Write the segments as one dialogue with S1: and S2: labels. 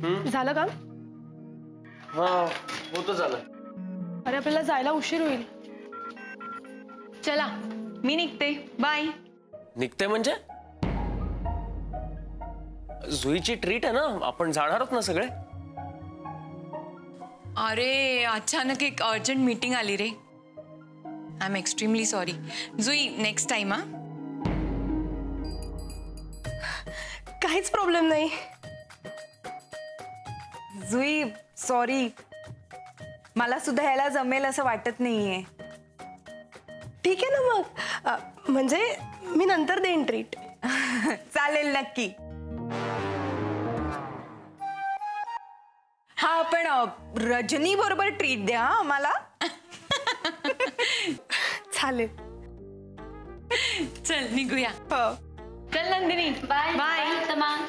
S1: झालं काम?
S2: हाँ होतं झालं.
S1: अरे आपल्याला जायला उशीर होईल.
S3: चला मी निघते. बाय.
S2: निघते म्हणजे? जुईची ट्रीट आहे ना, आपण जाणार आहोत ना सगळे.
S3: अरे अचानक एक अर्जंट मीटिंग आली रे. I am extremely sorry. Jui next time. हा
S1: काहीच प्रॉब्लेम नाही.
S4: जुई सॉरी, मला सुद्धा यायला जमेल असं वाटत नाहीये.
S1: ठीक आहे ना मग, म्हणजे मी नंतर देईन ट्रीट.
S4: चालेल नक्की. हा पण रजनी बरोबर ट्रीट द्या आम्हाला.
S1: चालेल.
S3: चल निघूया.
S1: हो.
S3: चल नंदिनी.
S5: Bye
S3: bye.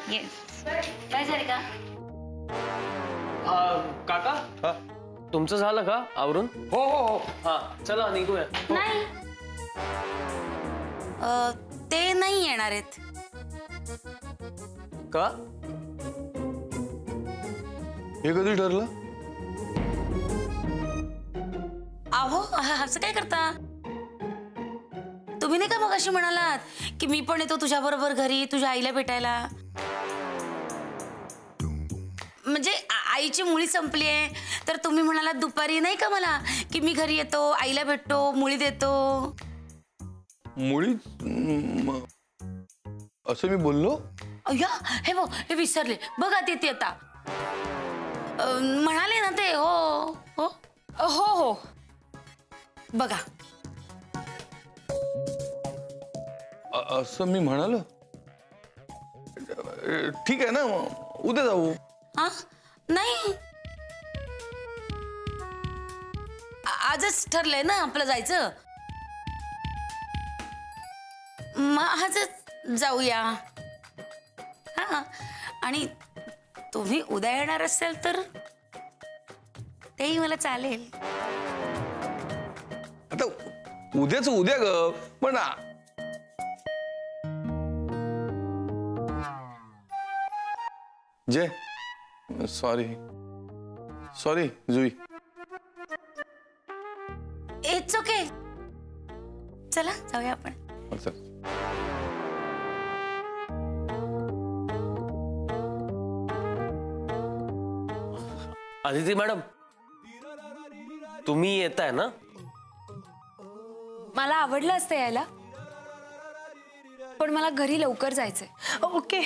S5: येस. काय झालं का?
S2: काका तुमचं झालं का आवरून?
S6: हो हो हो.
S2: हा चला निघूया.
S5: नाही ते नाही येणार आहेत.
S2: का?
S6: हे कधी ठरलं?
S5: अहो असं काय करता तुम्ही? नाही का मग अशी म्हणालात की मी पण येतो तुझ्या बरोबर घरी तुझ्या आईला भेटायला. म्हणजे आईची मुळी संपली आहे तर तुम्ही म्हणालात दुपारी नाही का मला की मी घरी येतो आईला भेटतो मुळी देतो.
S6: मुळी असं मी बोललो?
S5: अय्या हे बघ हे विसरले बघा ते आता म्हणाले ना ते. हो हो
S4: हो हो
S5: बघा.
S6: असं मी म्हणालो. ठीक आहे ना, उद्या जाऊ.
S5: हा नाही आजच ठरलंय ना आपलं जायचं. मग आजच जाऊया. हा आणि तुम्ही उद्या येणार असेल तर तेही मला चालेल.
S6: आता उद्याच उद्या ग. पण जय sorry sorry Jui.
S5: It's okay. चला जाऊया आपण.
S2: अदिती मॅडम तुम्ही येताय ना?
S3: मला आवडलं असतं यायला पण मला घरी लवकर जायचंय.
S1: ओके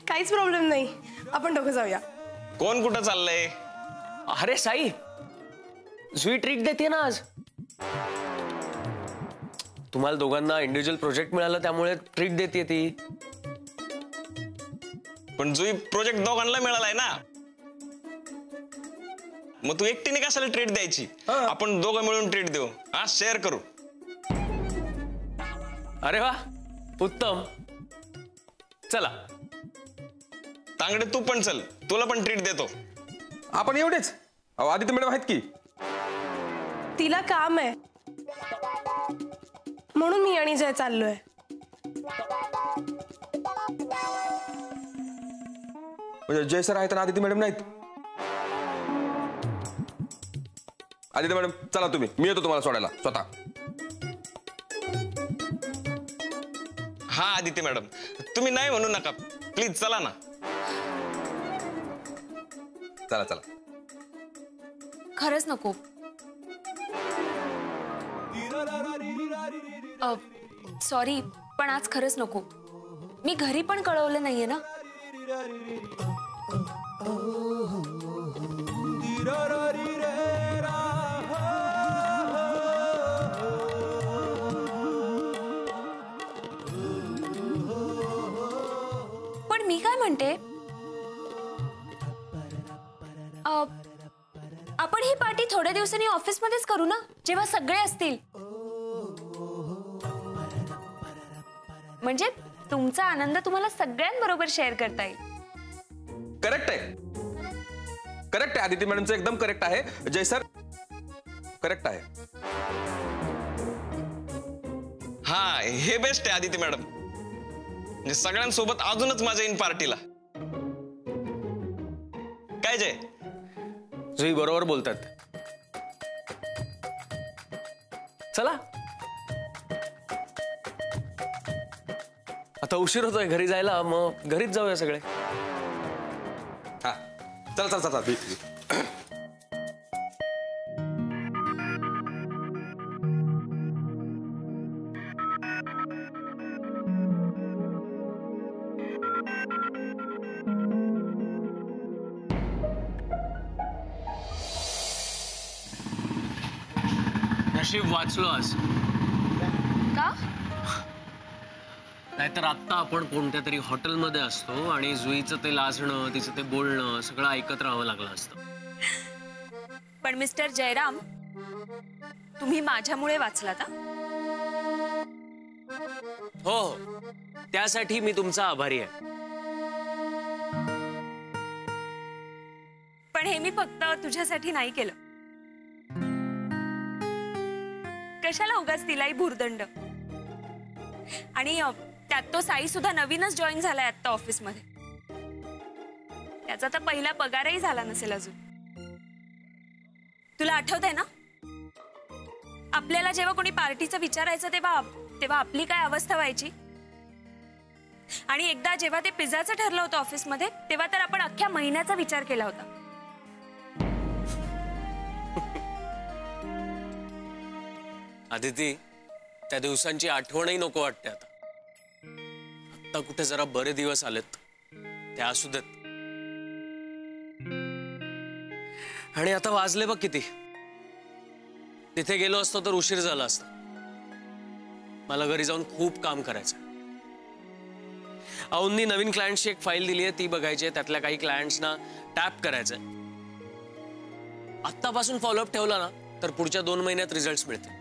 S1: काहीच प्रॉब्लेम नाही. आपण दोघं जाऊया.
S7: कोण कुठं चाललंय?
S2: अरे साई जुई ट्रीट देते ना आज. तुम्हाला दोघांना इंडिव्हिज्युअल प्रोजेक्ट मिळाला त्यामुळे ट्रीट देते ती.
S7: पण जुई प्रोजेक्ट दोघांना मिळालाय ना, मग तू एकटीने कशाला ट्रीट द्यायची? आपण दोघं मिळून ट्रीट देऊ. हा शेअर करू.
S2: अरे वा उत्तम. चला
S7: तांगडे तू पण चल, तुला पण ट्रीट देतो.
S6: आपण एवढेच? आदित्य मॅडम आहेत की?
S1: तिला काम आहे म्हणून मी आणि जय चाललोय.
S6: म्हणजे जय सर आहेत आणि आदित्य मॅडम नाहीत? आदित्य मॅडम चला तुम्ही, मी येतो तुम्हाला सोडायला स्वतः.
S7: हा आदित्य मॅडम तुम्ही नाही म्हणू नका प्लीज, चला ना.
S6: चला चला.
S3: खरंच नको. सॉरी पण आज खरंच नको. मी घरी पण कळवलं नाहीये ना. पण मी काय म्हणते, आपण ही पार्टी थोड्या दिवसांनी ऑफिसमध्येच करू ना, जेव्हा सगळे असतील. म्हणजे तुमचा आनंद तुम्हाला सगळ्यांबरोबर शेअर करता येईल.
S6: करेक्ट आहे, करेक्ट आहे. आदित्य मॅडमचं एकदम करेक्ट आहे. जय सर करेक्ट आहे.
S7: हा हे बेस्ट आहे आदित्य मॅडम. म्हणजे सगळ्यांसोबत अजूनच मजा येईल पार्टीला. काय जय?
S2: जुई बरोबर बोलतात. चला आता उशीर होतोय घरी जायला, मग घरीच जाऊया सगळे.
S6: हा चल चल चल चल.
S2: नशीब वाचलो आज.
S3: का?
S2: नाहीतर आत्ता आपण कोणत्या तरी हॉटेलमध्ये असतो आणि जुईचं ते लाजणं, तिचं ते बोलणं सगळं ऐकत राहावं लागलं असतं.
S3: पण मिस्टर जयराम, तुम्ही माझ्यामुळे वाचलात.
S2: हो हो, त्यासाठी मी तुमचा आभारी आहे.
S3: पण हे मी फक्त तुझ्यासाठी नाही केलं. कशाला उगाच तिलाही भुर्दंड. आणि त्यात तो साई सुद्धा नवीनच जॉईन झालाय आता ऑफिस मध्ये. त्याचा तर पहिला पगारही झाला नसेल अजून. तुला आठवतंय ना आपल्याला जेव्हा कोणी पार्टीचं विचारायचं तेव्हा आपली काय अवस्था व्हायची. आणि एकदा जेव्हा ते पिझ्झाचं ठरलं होतं ऑफिसमध्ये, तेव्हा तर आपण अख्ख्या महिन्याचा विचार केला होता.
S2: आदिती, त्या दिवसांची आठवणही नको वाटते आता. आता कुठे जरा बरे दिवस आलेत, ते असू देत. आणि आता वाजले बघ किती. तिथे गेलो असतो तर उशीर झाला असता. मला घरी जाऊन खूप काम करायचं. औंनी नवीन क्लायंटची एक फाईल दिली आहे, ती बघायची आहे. त्यातल्या काही क्लायंट्सना टॅप करायचंय. आत्तापासून फॉलोअप ठेवला ना तर पुढच्या 2 महिन्यात रिझल्ट्स मिळतील.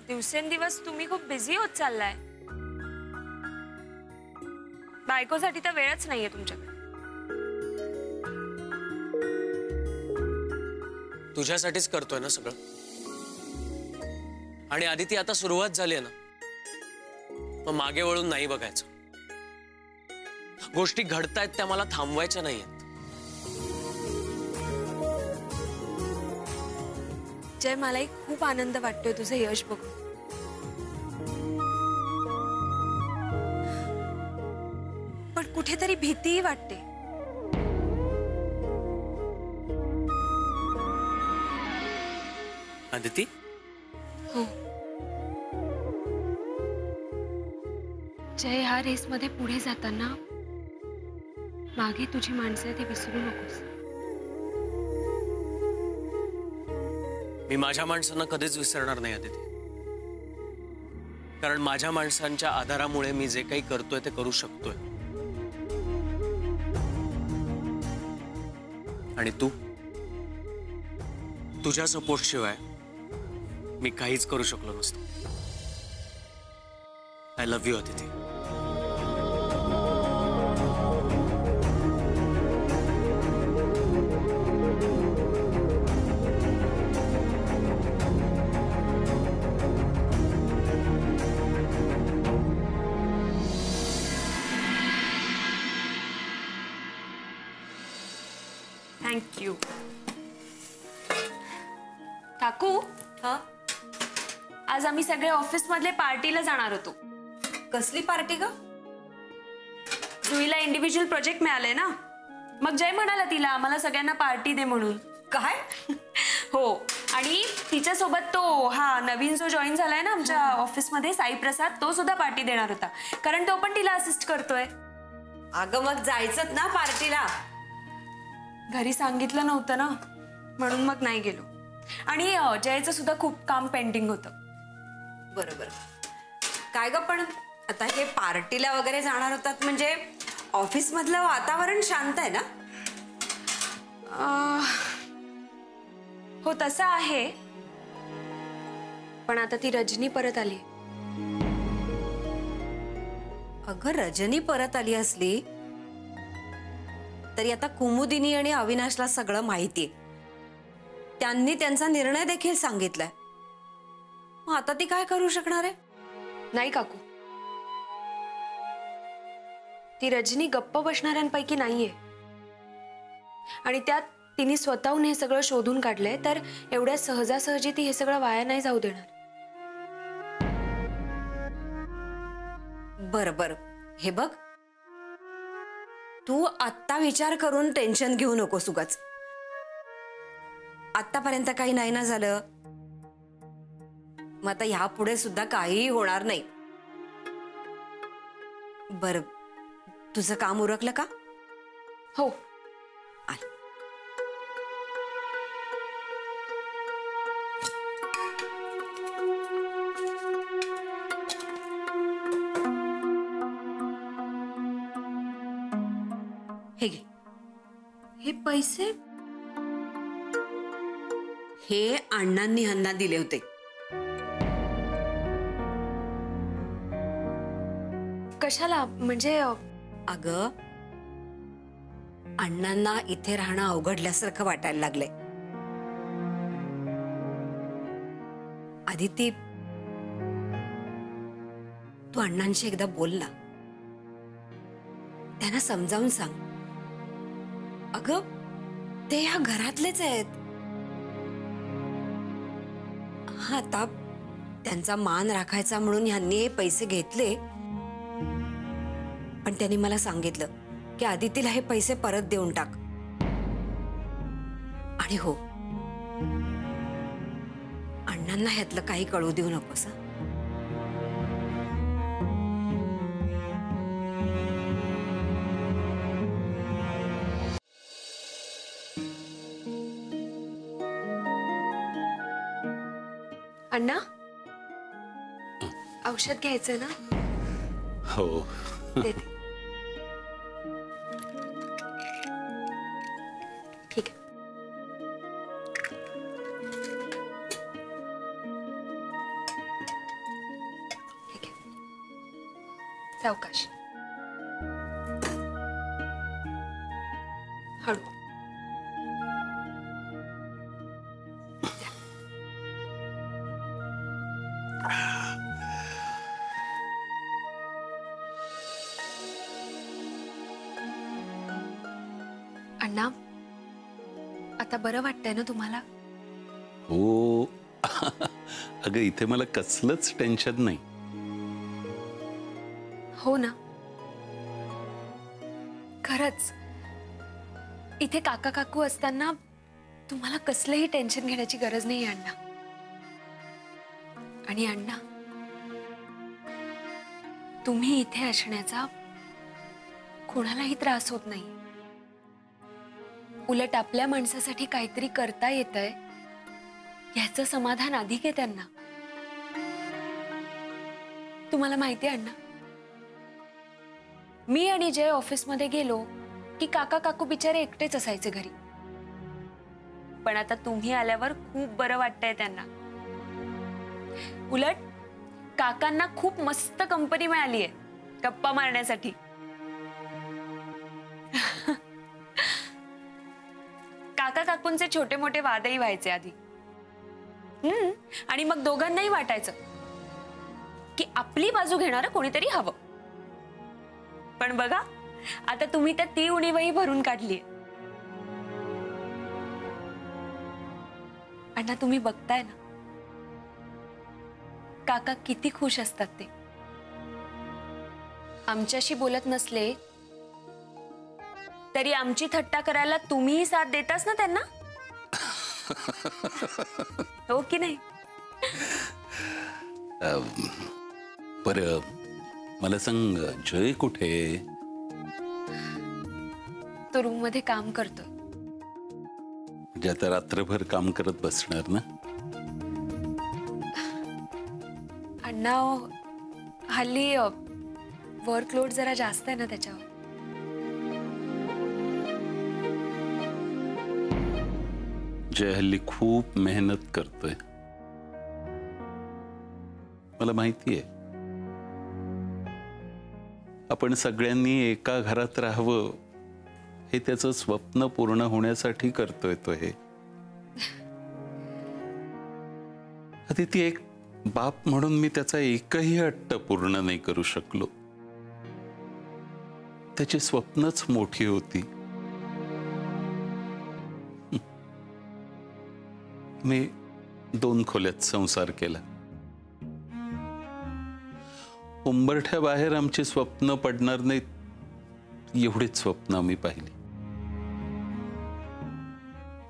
S3: दिवसेंदिवस तुम्ही खूप बिझी होत चाललाय. बायकोसाठी तर वेळच नाहीये तुमच्याकडे.
S2: तुझ्यासाठीच करतोय ना सगळं. आणि आदिती, आता सुरुवात झाली आहे ना, मग मागे वळून नाही बघायचं. गोष्टी घडतायत त्या मला थांबवायच्या नाहीयेत.
S3: जय, मलाही खूप आनंद वाटतोय तुझं यश बघून. पण कुठेतरी भीतीही वाटते.
S2: आदिती,
S3: हो जय, ह्या रेस मध्ये पुढे जाताना मागे तुझी माणसं ती विसरू नकोस.
S2: मी माझ्या माणसांना कधीच विसरणार नाही आदिती. कारण माझ्या माणसांच्या आधारामुळे मी जे काही करतोय ते करू शकतोय. आणि तुझ्या सपोर्ट शिवाय मी काहीच करू शकलो नसतो. I love you Aditi.
S3: Thank you. काकू, आज आम्ही सगळे ऑफिस मधले पार्टीला जाणार होतो.
S1: कसली पार्टी ग?
S3: जुईला इंडिव्हिज्युअल प्रोजेक्ट मिळाले ना, मग जय म्हणाला तिला आम्हाला सगळ्यांना पार्टी दे म्हणून.
S1: काय?
S3: हो, आणि तिच्यासोबत तो हा नवीन जो जॉईन झालाय ना आमच्या ऑफिसमध्ये, साई प्रसाद, तो सुद्धा पार्टी देणार होता. कारण तो पण तिला असिस्ट करतोय.
S1: अगं मग जायचंच ना पार्टीला.
S3: घरी सांगितलं नव्हतं ना, म्हणून मग नाही गेलो. आणि जयचं सुद्धा खूप काम पेंडिंग होतं.
S1: बरोबर. काय ग, पण आता हे पार्टीला वगैरे जाणार होतात म्हणजे ऑफिस मधलं वातावरण शांत आहे ना?
S3: हो तसं आहे, पण आता ती रजनी परत आली.
S1: अगं रजनी परत आली असली तरी आता कुमुदिनी आणि अविनाशला सगळं माहितीये. त्यांनी त्यांचा निर्णय देखील सांगितलाय. मग आता ती काय करू शकणार आहे?
S3: नाही काकू, ती रजनी गप्प बसणाऱ्यांपैकी नाहीये आणि त्यात तिने स्वतःहून हे सगळं शोधून काढलंय, तर एवढ्या सहजासहजी ती हे सगळं वाया नाही जाऊ देणार.
S1: बरं बरं, हे बघ, तू आत्ता विचार करून टेन्शन घेऊ नकोस उगाच. आतापर्यंत काही नाही ना झालं, मग आता ह्यापुढे सुद्धा काहीही होणार नाही. बरं, तुझं काम उरकलं का?
S3: हो.
S1: आल. हे घे. हे पैसे हे अण्णांनी ह्यांना दिले होते.
S3: कशाला? म्हणजे
S1: अगं, अण्णांना इथे राहणं अवघडल्यासारखं वाटायला लागलंय. आदिती, तू अण्णांशी एकदा बोल ना, त्यांना समजावून सांग. अगं, ते ह्या घरातलेच आहेत. हा, आता त्यांचा मान राखायचा म्हणून ह्यांनी हे पैसे घेतले, पण त्यांनी मला सांगितलं की आदितीला हे पैसे परत देऊन टाक. आणि हो, अण्णांना ह्यातलं काही कळू देऊ नकोस.
S3: अण्णा, औषध घ्यायचं ना?
S8: हो.
S3: देते. ठीक आहे. ठीक आहे, सावकाश, हळू. अण्णा, आता बरं वाटतंय ना तुम्हाला?
S8: हो. अगं, इथे मला कसलंच टेन्शन नाही.
S3: हो ना, खरंच. इथे काका काकू असताना तुम्हाला कसलंही टेन्शन घेण्याची गरज नाही अण्णा. आणि अण्णा, तुम्ही इथे असण्याचा कोणालाही त्रास होत नाही. उलट आपल्या माणसासाठी काहीतरी करता येतंय याचं समाधान अधिक आहे त्यांना. तुम्हाला माहिती आहे अण्णा, मी आणि जय ऑफिसमध्ये गेलो की काका काकू बिचारे एकटेच असायचे घरी. पण आता तुम्ही आल्यावर खूप बरं वाटतंय त्यांना. उलट काकांना खूप मस्त कंपनी मिळाली आहे गप्पा मारण्यासाठी. काका काकूंचे छोटे मोठे वादही व्हायचे आधी. आणि मग दोघांनाही वाटायचं की आपली बाजू घेणारं कोणीतरी हवं. पण बघा, आता तुम्ही तर ती उणीवही भरून काढलीये. अण्णा, तुम्ही बघताय ना काका किती खुश असतात ते. आमच्याशी बोलत नसले तरी आमची थट्टा करायला तुम्हीही साथ देताच ना त्यांना, हो की नाही?
S8: बरं, मला सांग, जय कुठे?
S3: तो रूम मध्ये काम करतोय.
S8: म्हणजे आता रात्रभर काम करत बसणार ना?
S3: अण्णा, हल्ली वर्कलोड जरा जास्त आहे ना त्याच्यावर.
S8: जय हल्ली खूप मेहनत करतोय, मला माहिती आहे. आपण सगळ्यांनी एका घरात राहावं हे त्याचं स्वप्न पूर्ण होण्यासाठी करतोय तो हे. अदिती, एक बाप म्हणून मी त्याचा एकही हट्ट पूर्ण नाही करू शकलो. त्याची स्वप्नच मोठी होती. मी 2 खोल्यात संसार केला. उंबरठ्या बाहेर आमची स्वप्न पडणार नाहीत एवढीच स्वप्न आम्ही पाहिली.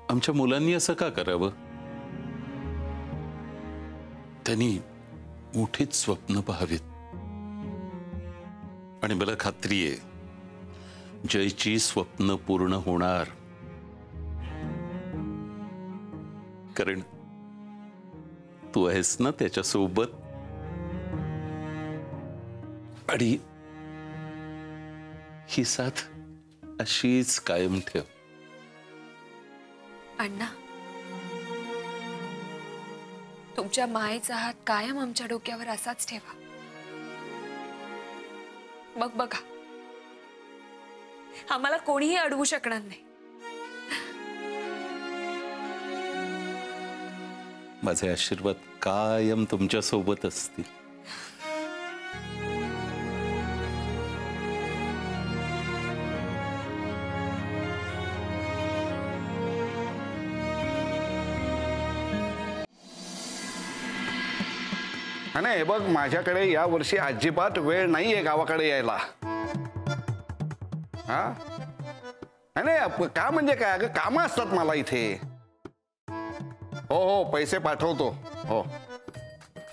S8: आमच्या मुलांनी असं का करावं? त्यांनी मोठीच स्वप्न पाहावीत. आणि मला खात्री आहे जयची स्वप्न पूर्ण होणार, कारण तू आहेस ना त्याच्या सोबत. आणि ही साथ अशीच कायम ठेव.
S3: अण्णा, तुमच्या मायेचा हात कायम आमच्या डोक्यावर असाच ठेवा. मग बघा, आम्हाला कोणीही अडवू शकणार नाही.
S8: माझे आशीर्वाद कायम तुमच्या सोबत असतील.
S9: नाही बघ, माझ्याकडे या वर्षी अजिबात वेळ नाहीये गावाकडे यायला. हा नाही का म्हणजे काय, अगं कामं असतात मला इथे. हो पैसे पाठवतो. हो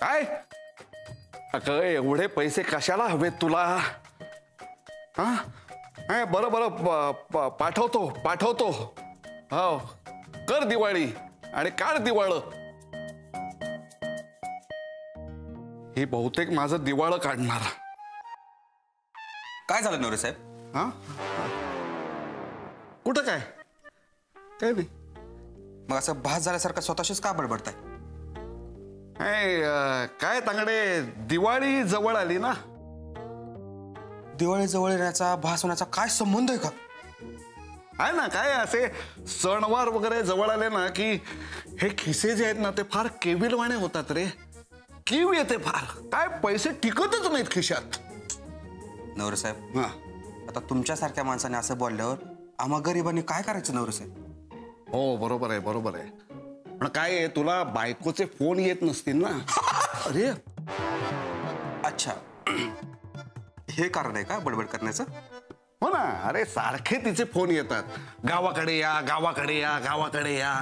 S9: काय अगं एवढे पैसे कशाला हवेत तुला? हा बरं बरं पाठवतो. हो कर दिवाळी आणि काढ दिवाळं. हे बहुतेक माझं दिवाळं काढणार.
S6: काय झालं नवरे साहेब?
S9: हा कुठं काय नाही.
S6: मग असं भास झाल्यासारखं स्वतःशीच का बडबडताय?
S9: काय तांगडे, दिवाळी जवळ आली ना.
S6: दिवाळी जवळ येण्याचा भास होण्याचा काय संबंध आहे का?
S9: आहे ना, काय असे सणवार वगैरे जवळ आले ना की हे खिसे जे आहेत ना ते फार केविलवाणे होतात रे. कीव येते फार, काय पैसे टिकतच नाहीत खिशात.
S6: नवरे साहेब, आता तुमच्यासारख्या माणसाने असं बोलल्यावर आम्हा गरिबांनी काय करायचं नवरे साहेब?
S9: हो बरोबर आहे. पण काय आहे, तुला बायकोचे फोन येत नसतील ना. अरे
S6: अच्छा, हे कारण आहे का बडबड करण्याचं?
S9: हो ना. अरे सारखे तिचे फोन येतात, गावाकडे या.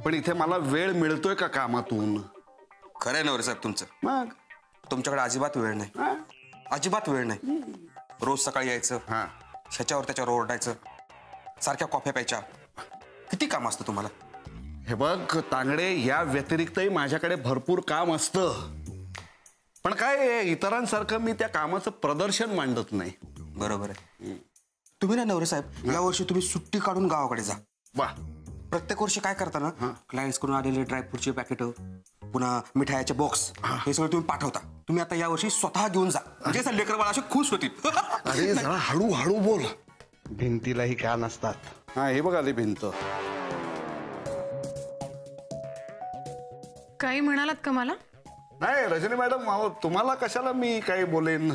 S9: पण इथे मला वेळ मिळतोय का कामातून?
S6: खरंय नवरे साहेब तुमचं.
S9: मग
S6: तुमच्याकडे अजिबात वेळ नाही. अजिबात वेळ नाही. रोज सकाळी यायचं, ह्याच्यावर त्याच्यावर ओरडायचं, सारख्या कॉफ्या प्यायच्या. किती काम असतं तुम्हाला?
S9: हे बघ तांगडे, या व्यतिरिक्तही माझ्याकडे भरपूर काम असतं. पण काय इतरांसारखं मी त्या कामाचं प्रदर्शन मांडत नाही.
S6: बरोबर आहे. तुम्ही ना नवरे साहेब, या वर्षी तुम्ही सुट्टी काढून गावाकडे जा.
S9: वा.
S6: प्रत्येक वर्षी काय करता ना, क्लायंट्स कडून आलेले ड्रायफ्रूटचे पॅकेट, पुन्हा मिठाईचे बॉक्स, हे सगळं तुम्ही पाठवता. तुम्ही आता या वर्षी स्वतः घेऊन जा, म्हणजे लेकर बाळा असे खुश होतील.
S9: अरे जरा हळू बोल,
S10: भिंतीलाही कान असतात.
S9: हा हे बघ आली भिंत.
S11: काही म्हणालात का मला?
S9: नाही रजनी मॅडम, तुम्हाला कशाला मी काही बोलेन.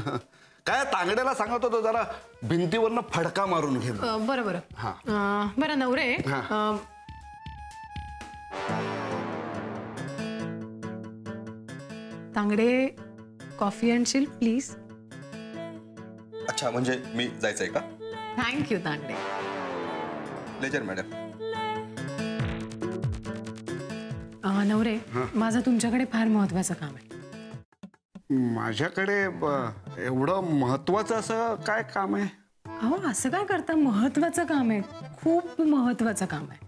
S9: काय तांगड्याला सांगत होतो जरा भिंतीवरनं फडका मारून घे.
S11: बरं बरं नवरे, तांगडे कॉफी आणशील प्लीज?
S6: अच्छा, म्हणजे मी जायचंय का?
S11: Thank you Tangde.
S6: Pleasure madam.
S11: Navare, माझं तुमच्याकडे फार महत्वाचं काम आहे.
S9: माझ्याकडे एवढं महत्वाचं असं काय काम आहे?
S11: अहो असं काय करता, महत्वाचं काम आहे, खूप महत्वाचं काम आहे.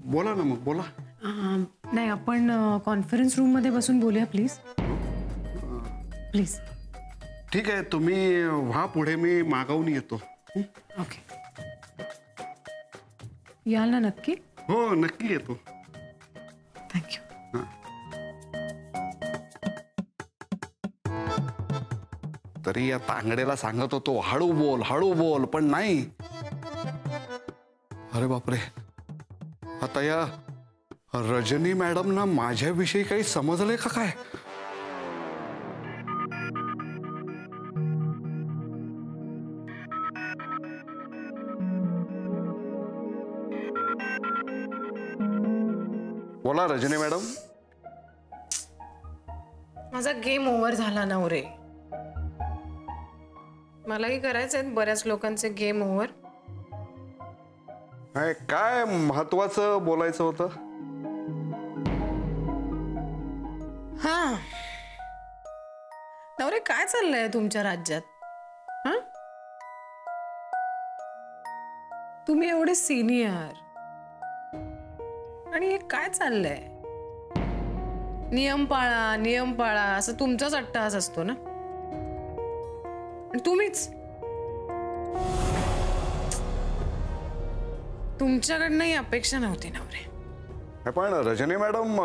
S9: बोला ना मग, बोला.
S11: नाही, आपण कॉन्फरन्स रूम मध्ये बसून बोलूया प्लीज.
S9: ठीक आहे, तुम्ही व्हा पुढे, मी मागवून येतो.
S11: ओके, याल ना नक्की?
S9: हो नक्की येतो.
S11: थँक्यू.
S9: तरी या तांगड्याला सांगत होतो हळू बोल, पण नाही. अरे बापरे, आता या रजनी मॅडम ना माझ्याविषयी काही समजलंय का काय? बोला रजनी मॅडम.
S11: माझा गेम ओव्हर झाला नवरे. मलाही करायचे आहेत बऱ्याच लोकांचे गेम ओव्हर.
S9: काय महत्वाचं बोलायचं होतं?
S11: हा नवरे, काय चाललंय तुमच्या राज्यात? हा, तुम्ही एवढे सिनियर आणि हे काय चाललंय? नियम पाळा असं तुमचाच अट्टहास असतो ना. तुम्हीच तुमच्याकडनं ही अपेक्षा नव्हती नवरे.
S9: पण रजनी मॅडम,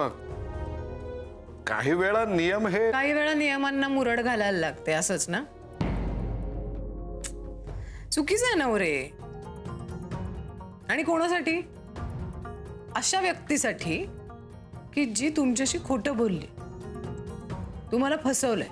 S9: काही वेळा
S11: नियमांना मुरड घालायला लागते, असंच ना? चुकीचं आहे नवरे. आणि कोणासाठी? अशा व्यक्तीसाठी की जी तुमच्याशी खोटं बोलली, तुम्हाला फसवलंय.